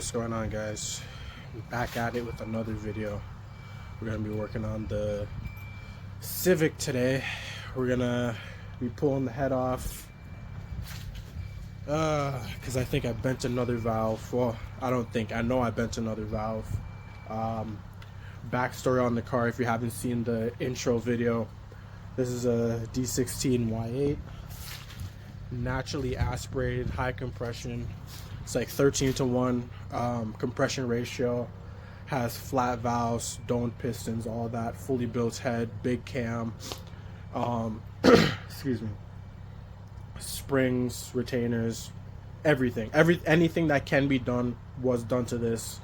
What's going on, guys? We're back at it with another video. We're gonna be working on the Civic today. We're gonna be pulling the head off because I think I bent another valve. Well, I don't think, I know I bent another valve. Backstory on the car, if you haven't seen the intro video, this is a D16 Y8, naturally aspirated, high compression. It's like 13-to-1 compression ratio, has flat valves, domed pistons, all that, fully built head, big cam, excuse me, springs, retainers, everything. Anything that can be done was done to this.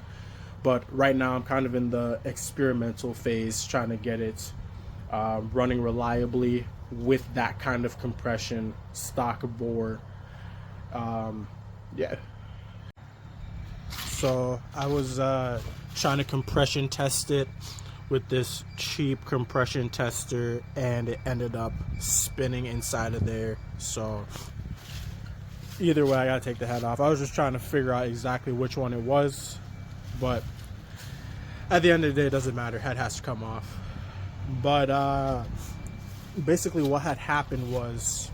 But right now I'm kind of in the experimental phase, trying to get it running reliably with that kind of compression, stock bore. Yeah. So I was trying to compression test it with this cheap compression tester, and it ended up spinning inside of there. So either way, I gotta take the head off. I was just trying to figure out exactly which one it was, but at the end of the day, it doesn't matter. Head has to come off. But basically what had happened was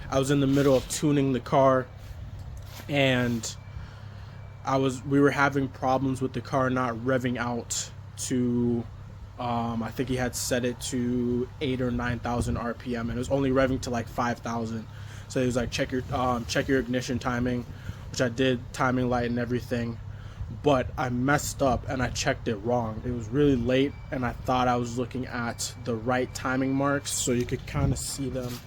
I was in the middle of tuning the car, and we were having problems with the car not revving out to I think he had set it to 8,000 or 9,000 RPM, and it was only revving to like 5,000. So he was like, check your ignition timing, which I did, timing light and everything, but I messed up and I checked it wrong. It was really late, and I thought I was looking at the right timing marks, so you could kind of see them.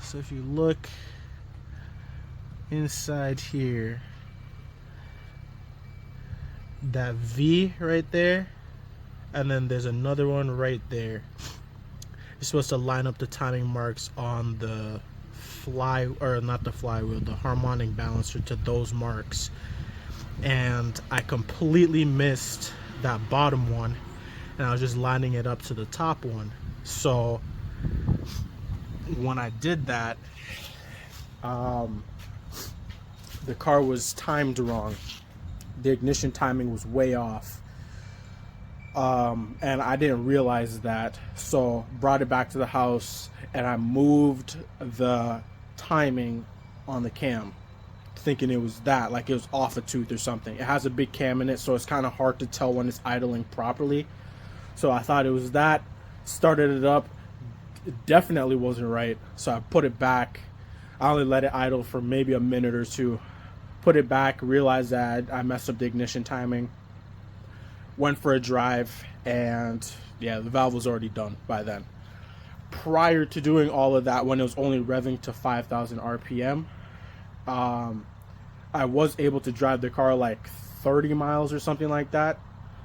So if you look inside here, that V right there, and then there's another one right there. You're supposed to line up the timing marks on the the harmonic balancer to those marks, and I completely missed that bottom one, and I was just lining it up to the top one. So when I did that, the car was timed wrong. The ignition timing was way off. And I didn't realize that. So brought it back to the house, and I moved the timing on the cam, thinking it was that, like it was off a tooth or something. It has a big cam in it, so it's kind of hard to tell when it's idling properly. So I thought it was that, started it up. It definitely wasn't right. So I put it back. I only let it idle for maybe a minute or two. Put it back, realized that I messed up the ignition timing, went for a drive, and yeah, the valve was already done by then. Prior to doing all of that, when it was only revving to 5,000 RPM, I was able to drive the car like 30 miles or something like that,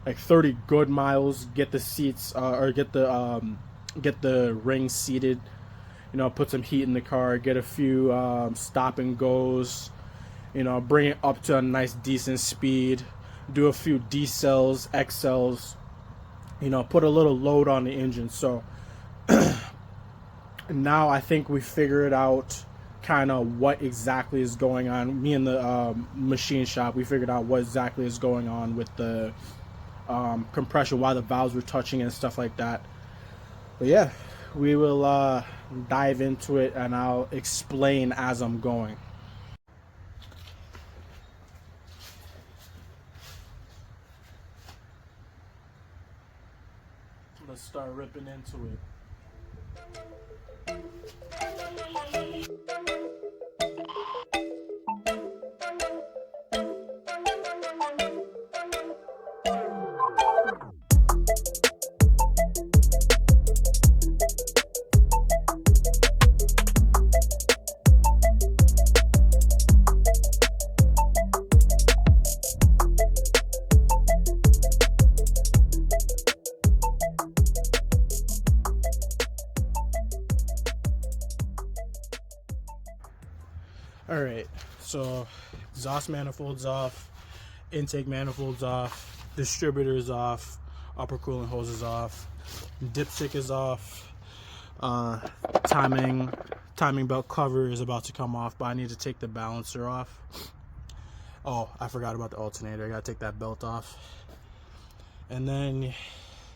like 30 good miles, get the seats or get the rings seated, you know, put some heat in the car, get a few stop and goes, you know, bring it up to a nice decent speed, do a few decels, XLs, you know, put a little load on the engine. So now I think we figured out kind of what exactly is going on. Me and the machine shop, we figured out what exactly is going on with the compression, why the valves were touching and stuff like that. But yeah, we will dive into it, and I'll explain as I'm going. Let's start ripping into it. Alright, so exhaust manifolds off, intake manifolds off, distributors off, upper coolant hose is off, dipstick is off, timing timing belt cover is about to come off, but I need to take the balancer off. Oh, I forgot about the alternator. I gotta take that belt off. And then,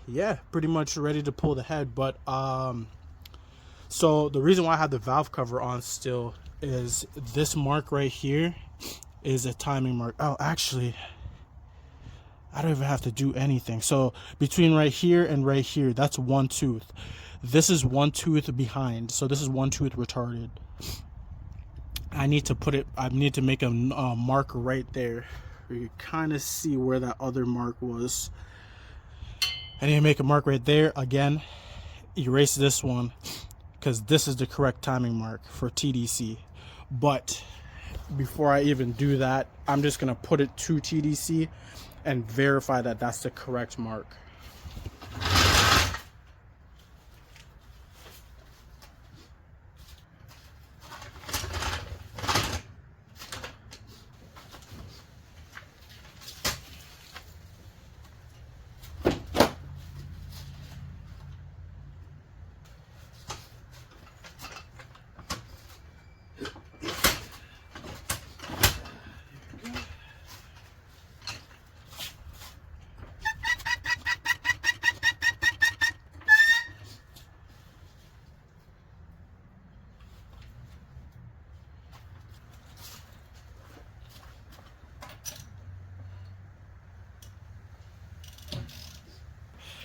yeah, pretty much ready to pull the head. But so the reason why I have the valve cover on still is this mark right here is a timing mark. Oh, actually, I don't even have to do anything. So between right here and right here, that's one tooth. This is one tooth behind. So this is one tooth retarded. I need to make a mark right there. You can kind of see where that other mark was. I need to make a mark right there. Again, erase this one because this is the correct timing mark for TDC. But before I even do that, I'm just gonna put it to TDC and verify that that's the correct mark.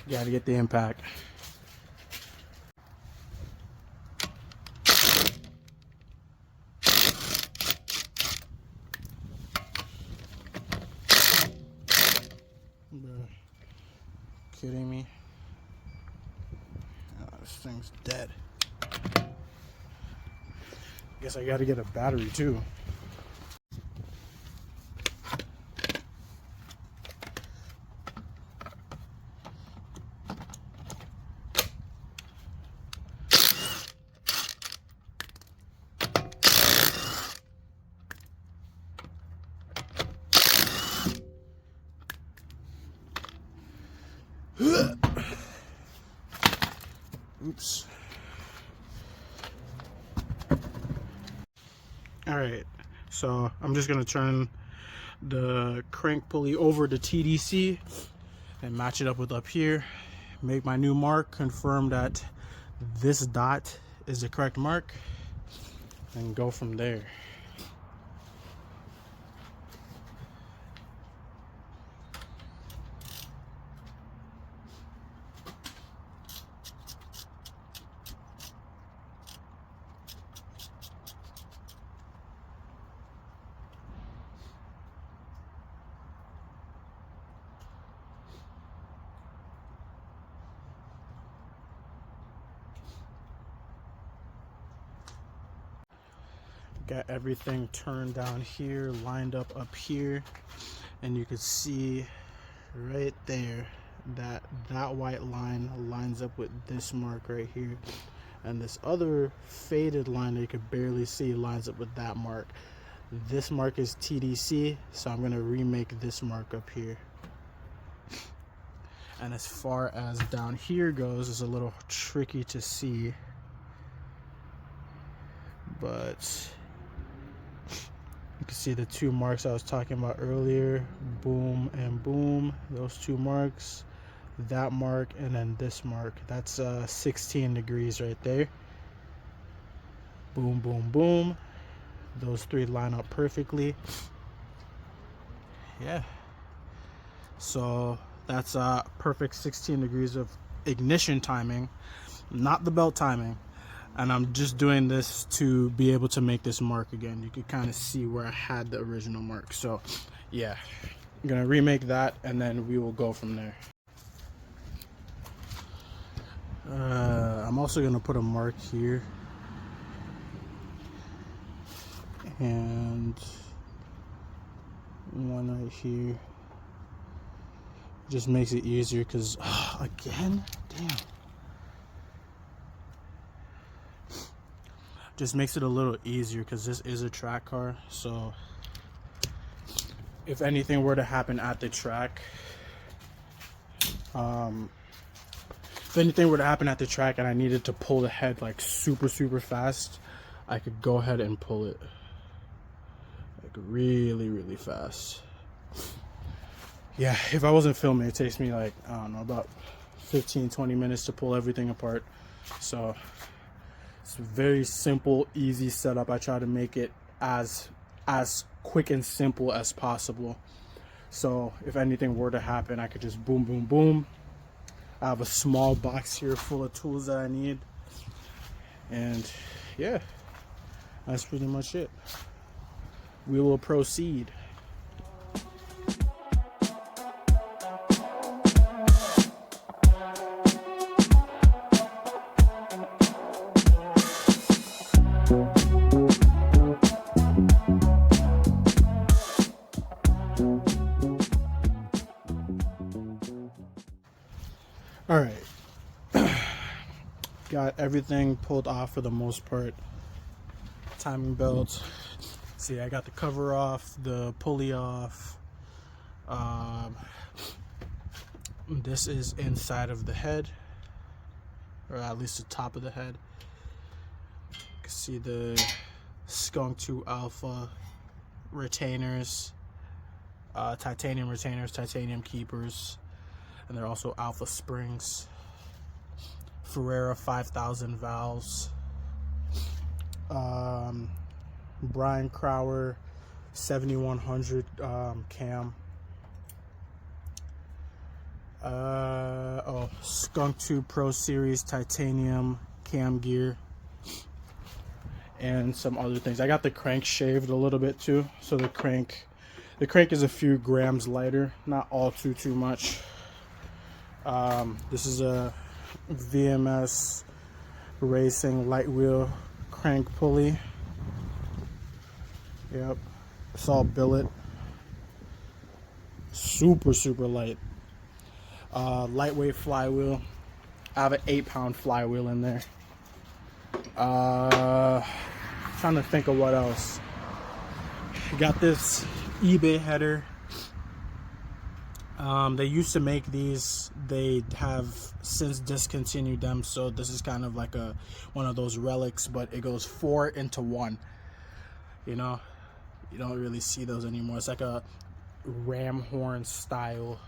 Gotta get the impact. Bro, kidding me? Oh, this thing's dead. Guess I gotta get a battery too. Oops. Alright, so I'm just gonna turn the crank pulley over to TDC and match it up with up here, make my new mark, confirm that this dot is the correct mark, and go from there. Got everything turned down here, lined up here, and you can see right there that that white line lines up with this mark right here, and this other faded line that you can barely see lines up with that mark. This mark is TDC, so I'm gonna remake this mark up here. And as far as down here goes, it's a little tricky to see, but you can see the two marks I was talking about earlier, boom and boom, those two marks, that mark, and then this mark. That's 16 degrees right there. Boom, boom, boom. Those three line up perfectly. Yeah. So that's a perfect 16 degrees of ignition timing, not the belt timing. And I'm just doing this to be able to make this mark again. You can kind of see where I had the original mark. So yeah, I'm gonna remake that and then we will go from there. I'm also gonna put a mark here and one right here. Just makes it easier because again, damn. Just makes it a little easier because this is a track car, so if anything were to happen at the track, and I needed to pull the head like super fast, I could go ahead and pull it like really fast. Yeah, if I wasn't filming, it takes me like, I don't know, about 15-20 minutes to pull everything apart. So it's a very simple, easy setup. I try to make it as quick and simple as possible. So if anything were to happen, I could just boom, boom, boom. I have a small box here full of tools that I need. And yeah, that's pretty much it. We will proceed. All right, got everything pulled off for the most part. Timing belts. See, I got the cover off, the pulley off. This is inside of the head, or at least the top of the head. You can see the Skunk 2 Alpha retainers, titanium retainers, titanium keepers, and they're also Alpha springs. Ferrera 5000 valves. Brian Crower 7100 cam. Skunk 2 Pro Series titanium cam gear, and some other things. I got the crank shaved a little bit too, so the crank is a few grams lighter, not all too much. This is a VMS Racing light wheel crank pulley. Yep, it's all billet. Super light. Lightweight flywheel. I have an 8-pound flywheel in there. Trying to think of what else. Got this eBay header. They used to make these. They have since discontinued them, so this is kind of like one of those relics, but it goes 4 into 1. You know, you don't really see those anymore. It's like a ram horn style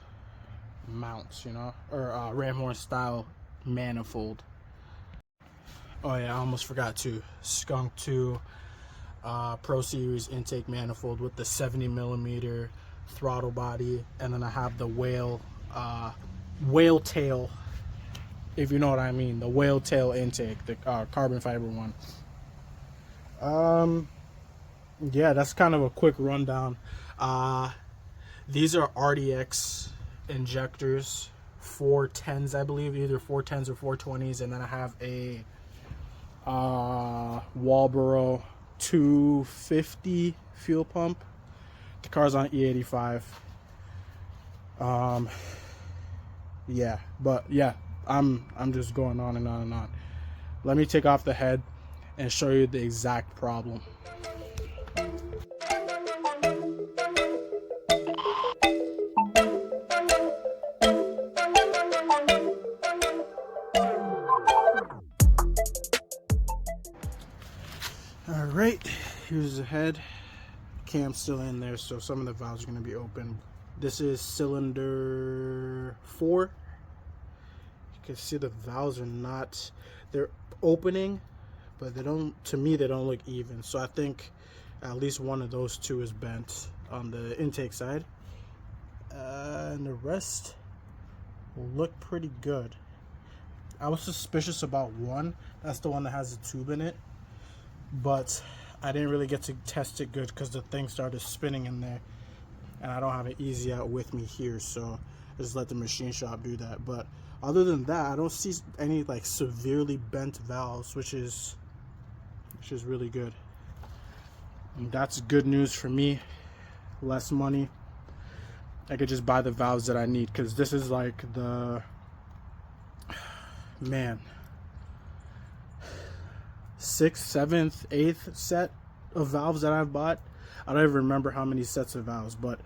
mounts, you know, or ram horn style manifold. Oh yeah, I almost forgot to. Skunk 2 Pro Series intake manifold with the 70mm throttle body, and then I have the whale tail, if you know what I mean, the whale tail intake, the carbon fiber one. Yeah, that's kind of a quick rundown. These are RDX injectors, 410s, I believe, either 410s or 420s, and then I have a Walbro 250 fuel pump. The car's on E85. Yeah, but yeah, I'm just going on and on and on. Let me take off the head and show you the exact problem. All right, here's the head. Cam's still in there, so some of the valves are going to be open. This is cylinder 4. You can see the valves are not, they're opening, but they don't, to me, they don't look even. So I think at least one of those two is bent on the intake side. And the rest look pretty good. I was suspicious about one. That's the one that has a tube in it. But I didn't really get to test it good because the thing started spinning in there, and I don't have an easy out with me here, so I just let the machine shop do that. But other than that, I don't see any like severely bent valves, which is really good. And that's good news for me. Less money. I could just buy the valves that I need, because this is like the, man, 6th, 7th, 8th set of valves that I've bought. I don't even remember how many sets of valves, but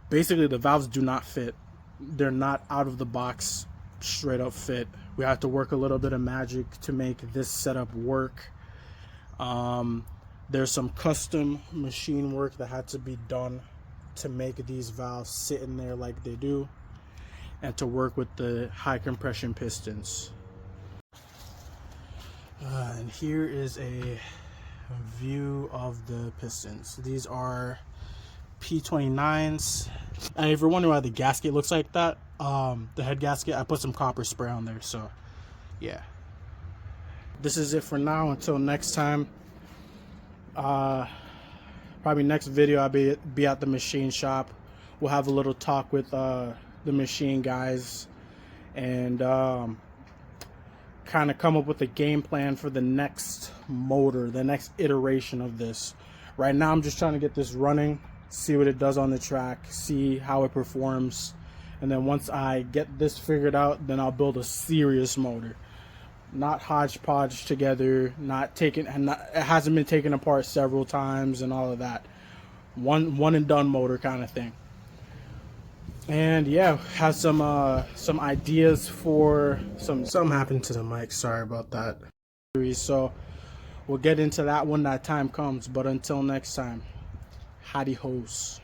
basically the valves do not fit. They're not out of the box straight up fit. We have to work a little bit of magic to make this setup work. There's some custom machine work that had to be done to make these valves sit in there like they do, and to work with the high compression pistons. And here is a view of the pistons. These are P29s. And if you're wondering why the gasket looks like that, the head gasket, I put some copper spray on there. So yeah, this is it for now. Until next time, probably next video I'll be at the machine shop. We'll have a little talk with the machine guys, and kind of come up with a game plan for the next motor, the next iteration of this. Right now I'm just trying to get this running, see what it does on the track, see how it performs, and then once I get this figured out, then I'll build a serious motor. Not hodgepodge together, it hasn't been taken apart several times and all of that. One and done motor kind of thing. And yeah, have some ideas for something happened to the mic, sorry about that. So we'll get into that when that time comes, but until next time, howdy hoes.